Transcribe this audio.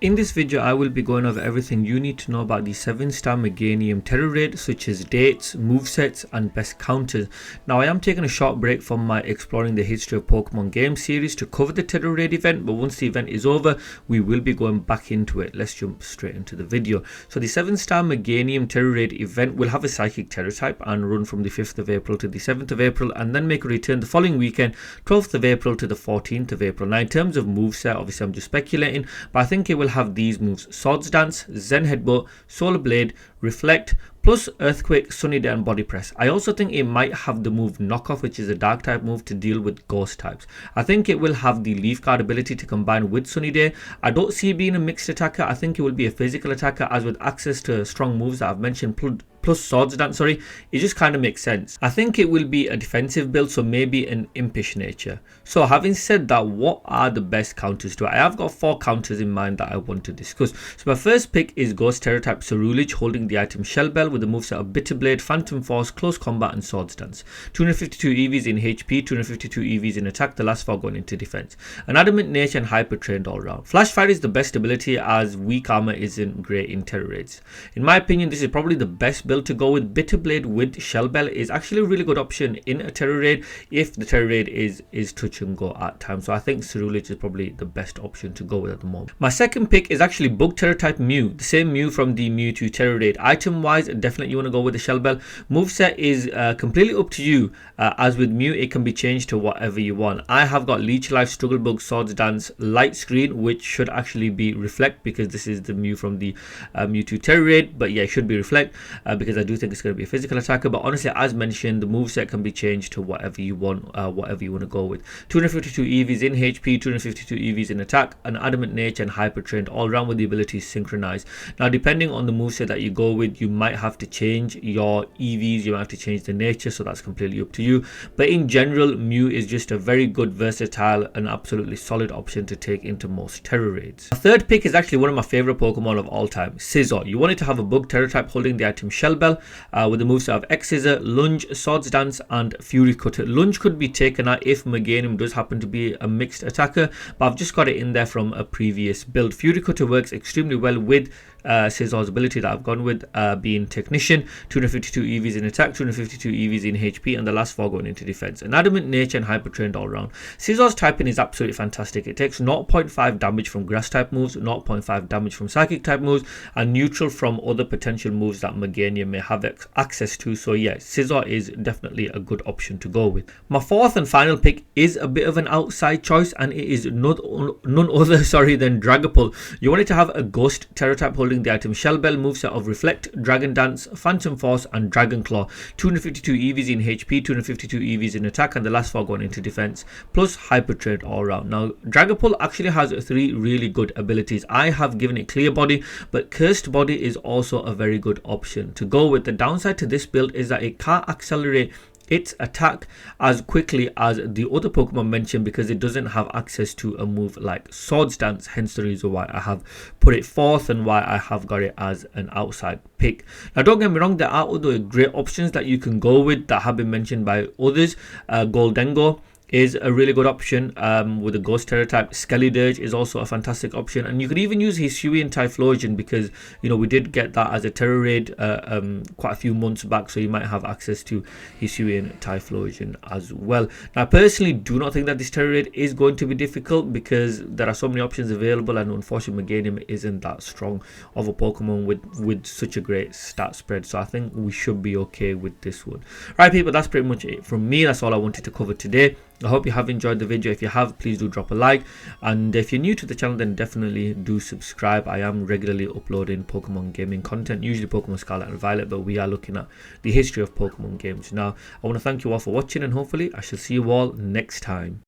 In this video, I will be going over everything you need to know about the 7-star Meganium Tera raid, such as dates, movesets, and best counters. Now, I am taking a short break from my Exploring the History of Pokemon game series to cover the Tera raid event, but once the event is over, we will be going back into it. Let's jump straight into the video. So, the 7-star Meganium Tera raid event will have a Psychic Tera type and run from the 5th of April to the 7th of April, and then make a return the following weekend, 12th of April to the 14th of April. Now, in terms of moveset, obviously I'm just speculating, but I think it will have these moves: Swords Dance, Zen Headbutt, Solar Blade, Reflect, plus Earthquake, Sunny Day, and Body Press. I also think it might have the move Knockoff, which is a dark type move to deal with ghost types. I think it will have the Leaf Guard ability to combine with Sunny Day. I don't see it being a mixed attacker. I think it will be a physical attacker, as with access to strong moves that I've mentioned, plus Swords Dance, it just kind of makes sense. I think it will be a defensive build, so maybe an Impish nature. So having said that, what are the best counters to it? I have got 4 counters in mind that I want to discuss. So my first pick is Ghost Tera Type Ceruledge, holding the item Shell Bell with the moveset of Bitter Blade, Phantom Force, Close Combat, and Swords Dance. 252 EVs in HP, 252 EVs in attack, the last 4 going into defense. An Adamant Nature and Hyper Trained all round. Flash Fire is the best ability, as weak armor isn't great in Tera raids. In my opinion, this is probably the best build to go with. Bitter Blade with Shell Bell is actually a really good option in a Tera raid if the Tera raid is touch and go at times. So I think Ceruledge is probably the best option to go with at the moment. My second pick is actually Bug Tera Type Mew, the same Mew from the Mewtwo Tera raid. Item wise, definitely you want to go with the Shell Bell. Moveset is completely up to you. As with Mew, it can be changed to whatever you want. I have got Leech Life, Struggle Bug, Swords Dance, Light Screen, which should actually be Reflect, because this is the Mew from the Mewtwo Tera raid. But yeah, it should be Reflect, because I do think it's going to be a physical attacker. But honestly, as mentioned, the moveset can be changed to whatever you want, to go with. 252 EVs in HP, 252 EVs in attack, an Adamant Nature and Hyper Trained all round with the ability Synchronize. Now, depending on the moveset that you go with, you might have to change your EVs, you might have to change the nature, so that's completely up to you. But in general, Mew is just a very good, versatile, and absolutely solid option to take into most Tera raids. My third pick is actually one of my favorite Pokemon of all time, Scizor. You wanted to have a Bug Tera Type holding the item Shell Bell, with the moveset of X-Scissor, Lunge, Swords Dance, and Fury Cutter. Lunge could be taken out if Meganium does happen to be a mixed attacker, but I've just got it in there from a previous build. Fury Cutter works extremely well with Scizor's ability that I've gone with, being Technician. 252 EVs in attack, 252 EVs in HP, and the last 4 going into defense. An Adamant Nature and Hyper Trained all round. Scizor's typing is absolutely fantastic. It takes 0.5 damage from grass type moves, 0.5 damage from psychic type moves, and neutral from other potential moves that Meganium may have access to. So yeah, Scizor is definitely a good option to go with. My fourth and final pick is a bit of an outside choice, and it is none other than Dragapult. You wanted to have a Ghost Tera Type holding the item Shell Bell, moveset of Reflect, Dragon Dance, Phantom Force, and Dragon Claw. 252 EVs in HP, 252 EVs in attack, and the last 4 going into defense, plus Hyper Trained all round. Now, Dragapult actually has 3 really good abilities. I have given it Clear Body, but Cursed Body is also a very good option to go with. The downside to this build is that it can't accelerate its attack as quickly as the other Pokemon mentioned, because it doesn't have access to a move like Swords Dance, hence the reason why I have put it fourth and why I have got it as an outside pick. Now, don't get me wrong, there are other great options that you can go with that have been mentioned by others. Goldengo is a really good option with a Ghost Tera Type. Skellydirge is also a fantastic option, and you could even use Hisuian Typhlosion, because we did get that as a Tera raid quite a few months back, so you might have access to Hisuian Typhlosion as well. Now, I personally do not think that this Tera raid is going to be difficult, because there are so many options available, and unfortunately Meganium isn't that strong of a Pokemon with such a great stat spread, so I think we should be okay with this one. Right, people, that's pretty much it from me. That's all I wanted to cover today. I hope you have enjoyed the video. If you have, please do drop a like, and if you're new to the channel, then definitely do subscribe. I am regularly uploading Pokemon gaming content, usually Pokemon Scarlet and Violet, but we are looking at the history of Pokemon games. Now, I want to thank you all for watching, and hopefully I shall see you all next time.